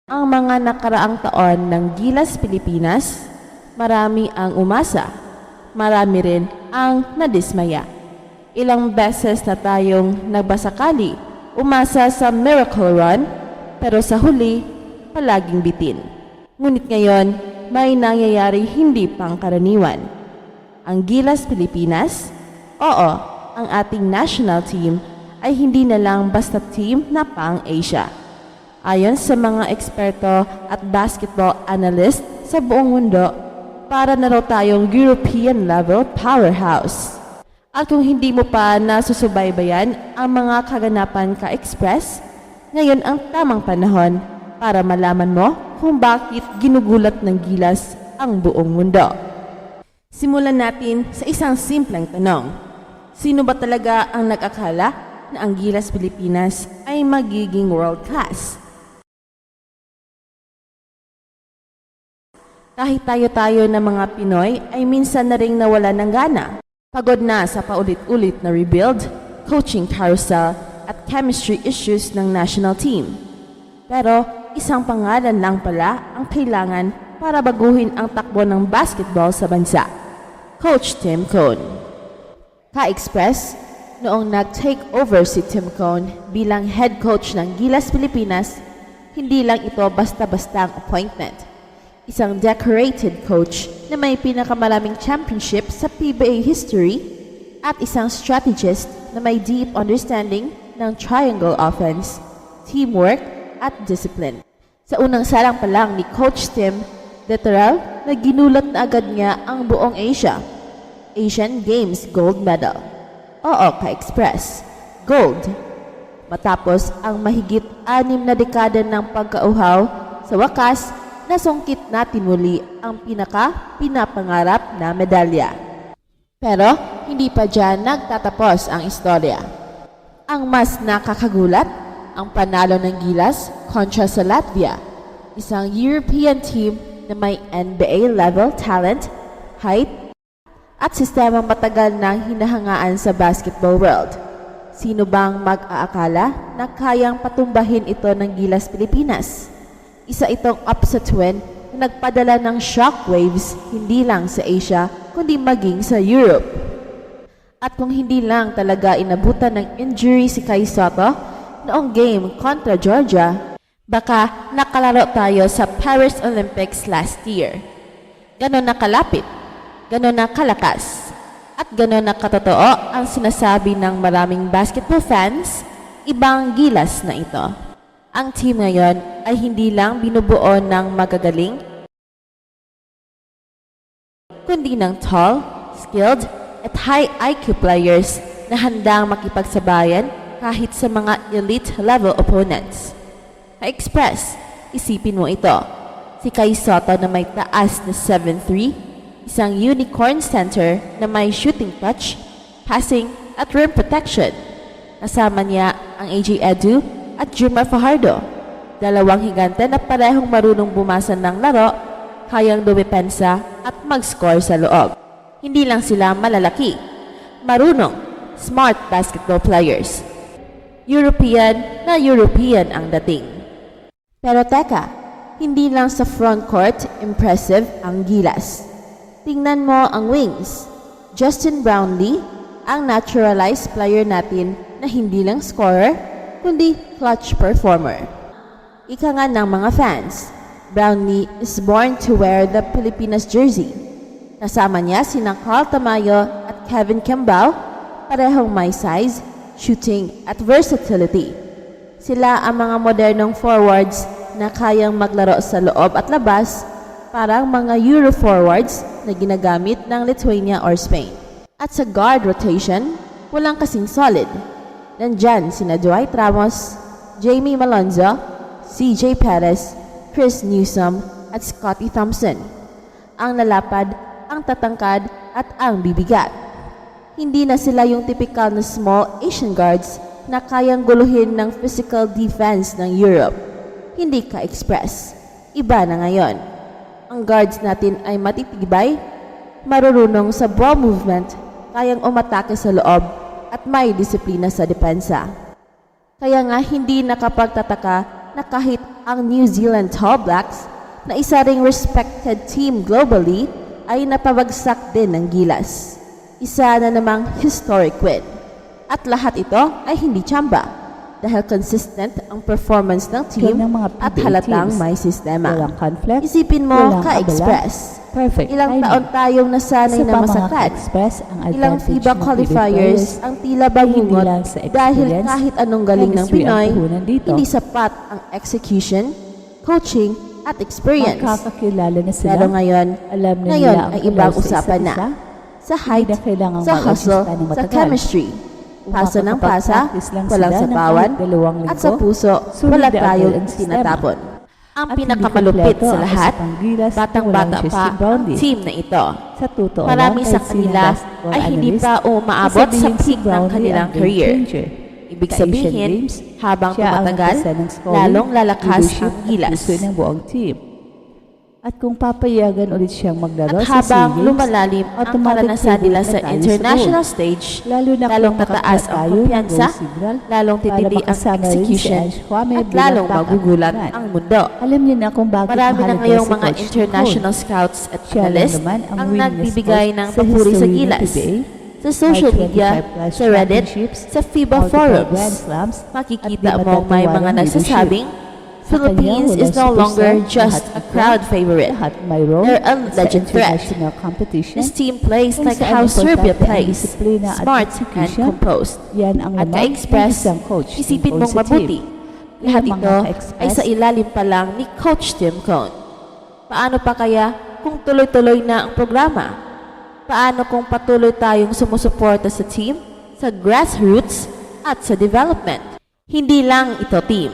Ang mga nakaraang taon ng Gilas Pilipinas, marami ang umasa, marami rin ang nadismaya. Ilang beses na tayong nagbasakali, umasa sa miracle run, pero sa huli, palaging bitin. Ngunit ngayon, may nangyayari hindi pangkaraniwan. Ang Gilas Pilipinas, oo, ang ating national team ay hindi na lang basta team na pang-Asia. Ayon sa mga eksperto at basketball analyst sa buong mundo, para na raw tayong European level powerhouse. At kung hindi mo pa nasusubaybayan ang mga kaganapan ka-express, ngayon ang tamang panahon para malaman mo kung bakit ginugulat ng Gilas ang buong mundo. Simulan natin sa isang simpleng tanong. Sino ba talaga ang nag-akala na ang Gilas Pilipinas ay magiging world class? Kahit tayo-tayo na mga Pinoy ay minsan na ring nawala ng gana. Pagod na sa paulit-ulit na rebuild, coaching carousel at chemistry issues ng national team. Pero isang pangalan lang pala ang kailangan para baguhin ang takbo ng basketball sa bansa. Coach Tim Cone. Ka-express, noong nag-take over si Tim Cone bilang head coach ng Gilas Pilipinas, hindi lang ito basta-bastang appointment. Isang decorated coach na may pinakamaraming championship sa PBA history at isang strategist na may deep understanding ng triangle offense, teamwork at discipline. Sa unang sarang pa lang ni Coach Tim, literal na ginulat na agad niya ang buong Asia. Asian Games gold medal. Oo, ka-express. Gold. Matapos ang mahigit 6 na dekada ng pagkauhaw, sa wakas, nasungkit natin muli ang pinapangarap na medalya. Pero hindi pa dyan nagtatapos ang istorya. Ang mas nakakagulat, ang panalo ng Gilas kontra sa Latvia, isang European team na may NBA level talent, height, at sistemang matagal nang hinahangaan sa basketball world. Sino bang mag-aakala na kayang patumbahin ito ng Gilas Pilipinas? Isa itong upset win na nagpadala ng shockwaves hindi lang sa Asia kundi maging sa Europe. At kung hindi lang talaga inabutan ng injury si Kai Sotto noong game kontra Georgia, baka nakalaro tayo sa Paris Olympics last year. Ganon na kalapit, ganon na kalakas, at ganon na katotoo ang sinasabi ng maraming basketball fans, ibang Gilas na ito. Ang team ngayon ay hindi lang binubuo ng magagaling, kundi ng tall, skilled, at high IQ players na handang makipagsabayan kahit sa mga elite level opponents. Ka-express, isipin mo ito. Si Kai Sotto na may taas na 7'3", isang unicorn center na may shooting touch, passing at rim protection. Kasama niya ang AJ Edu at Jumar Fajardo, dalawang higante na parehong marunong bumasa ng laro, kayang dumepensa at mag-score sa loob. Hindi lang sila malalaki, marunong, smart basketball players. European ang dating. Pero teka, hindi lang sa frontcourt impressive ang Gilas. Tingnan mo ang wings. Justin Brownlee, ang naturalized player natin na hindi lang scorer, kundi clutch performer. Ika nga ng mga fans, Brownlee is born to wear the Pilipinas jersey. Kasama niya sina Carl Tamayo at Kevin Kembao, parehong may size, shooting at versatility. Sila ang mga modernong forwards na kayang maglaro sa loob at labas, parang mga Euro forwards na ginagamit ng Lithuania or Spain. At sa guard rotation, walang kasing solid. Nandyan sina Dwight Ramos, Jamie Malonzo, CJ Perez, Chris Newsom at Scottie Thompson. Ang lalapad, ang tatangkad at ang bibigat. Hindi na sila yung typical na small Asian guards na kayang guluhin ng physical defense ng Europe. Hindi ka-express. Iba na ngayon. Ang guards natin ay matitibay, marurunong sa ball movement, kayang umatake sa loob, at may disiplina sa depensa. Kaya nga hindi nakapagtataka na kahit ang New Zealand All Blacks na isa ring respected team globally ay napabagsak din ng gilas. Isa na namang historic win. At lahat ito ay hindi tsamba dahil consistent ang performance ng team Yan ang mga at PBA halatang teams. may sistema. Walang conflict, Isipin mo walang ka-express. Perfect Ilang timing. taon tayong nasanay Sa na mga masaktan. ka-express, ang Ilang advantage FIBA ng qualifiers PBA ang tila ay hindi bangungot lang sa dahil experience, kahit anong galing ng chemistry ang Pinoy, puhunan dito. hindi sapat ang execution, coaching, at experience. Magkakakilala na sila. Pero ngayon Alam na ngayon nila ang ay ibang galaw sa usapan na. isa't isa. Sa height, Hindi na kailangang sa hustle, mag-adjust ng sa matagal. chemistry. Kung Paso ng pasa, makakapag-practice lang walang sila ng sapawan, kahit 2 at sa linggo, puso, sulit wala na agad tayong ang sistema. tinatapon. Ang At pinakamalupit hindi sa kumpleto lahat, ang panggilas na batang-bata walang pa Chesty ang Brownlee. team na ito. Sa totoo Marami lang, sa kahit sinong kanila basketball ay hindi analyst, pa umaabot sa sasabihin si peak ng Brownlee kanilang ang game career. changer. Ibig Sa Asian sabihin, Games, habang siya ang tumatagal, nagpasa ng scoring, lalong lalakas leadership ang gilas. at puso ng buong team. At kung papayagan ulit siyang maglaro At sa SEA habang Games, lumalalim ang automatic karanasan nila favorite sa na tayo international gold. stage, Lalo na lalong kung tataas ang makakita tayo ng kumpiyansa, goal signal lalong para titindi ang makasama rin si execution, Ange Kwame at bilang lalong backup magugulat man. ang mundo. Alam niyo na kung bakit Marami na mahalaga ngayong si mga Coach international Nicole. scouts at Siya lang analysts naman ang ang winningest nagbibigay coach ng sa papuri sa history ng gilas. PBA. Sa social May media, 25+ sa Reddit, championships, sa FIBA multiple forums, Grand Slams, at makikita di mo may mga matatawaran nagsasabing Sa Philippines kanya, is walang no longer superstar, just lahat a equal, crowd favorite. Lahat may role They're a sa legend threat. international competition. This team plays Kung like saan how Serbia importante ang plays, disiplina at smart and execution. composed. Yan ang At lamang ng ka-express, isang coach isipin tungkol mong sa mabuti. team. Lahat Yung mga ito ka-express, ay sa ilalim pa lang ni Coach Tim Cone. Paano pa kaya kung tuloy-tuloy na ang programa? Paano kung patuloy tayong sumusuporta sa team, sa grassroots, at sa development? Hindi lang ito team.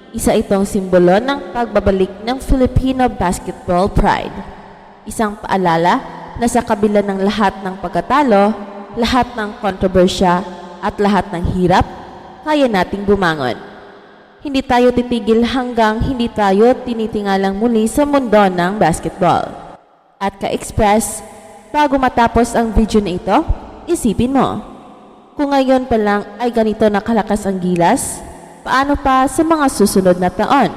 Isa itong simbolo ng pagbabalik ng Filipino basketball pride. Isang paalala na sa kabila ng lahat ng pagkatalo, lahat ng kontrobersya, at lahat ng hirap, kaya nating bumangon. Hindi tayo titigil hanggang hindi tayo tinitingalang muli sa mundo ng basketball. At ka-express, bago matapos ang video na ito, isipin mo, kung ngayon pa lang ay ganito nakalakas ang gilas, paano pa sa mga susunod na taon?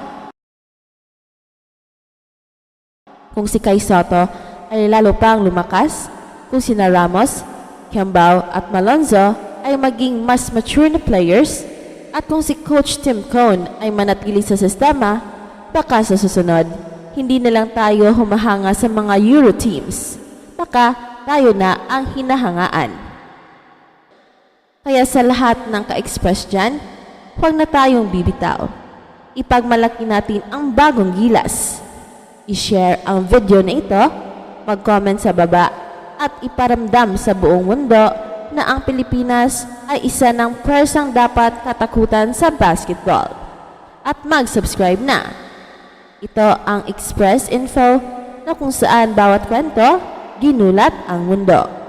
Kung si Kai Soto ay lalo pang lumakas, kung sina Ramos, Kembao at Malonzo ay maging mas mature na players, at kung si Coach Tim Cone ay manatili sa sistema, baka sa susunod, hindi na lang tayo humahanga sa mga Euro teams. Baka tayo na ang hinahangaan. Kaya sa lahat ng ka-express dyan, huwag na tayong bibitaw. Ipagmalaki natin ang bagong gilas. I-share ang video na ito, mag-comment sa baba, at iparamdam sa buong mundo na ang Pilipinas ay isa ng pwersang dapat katakutan sa basketball. At mag-subscribe na. Ito ang Express Info na kung saan bawat kwento, ginulat ang mundo.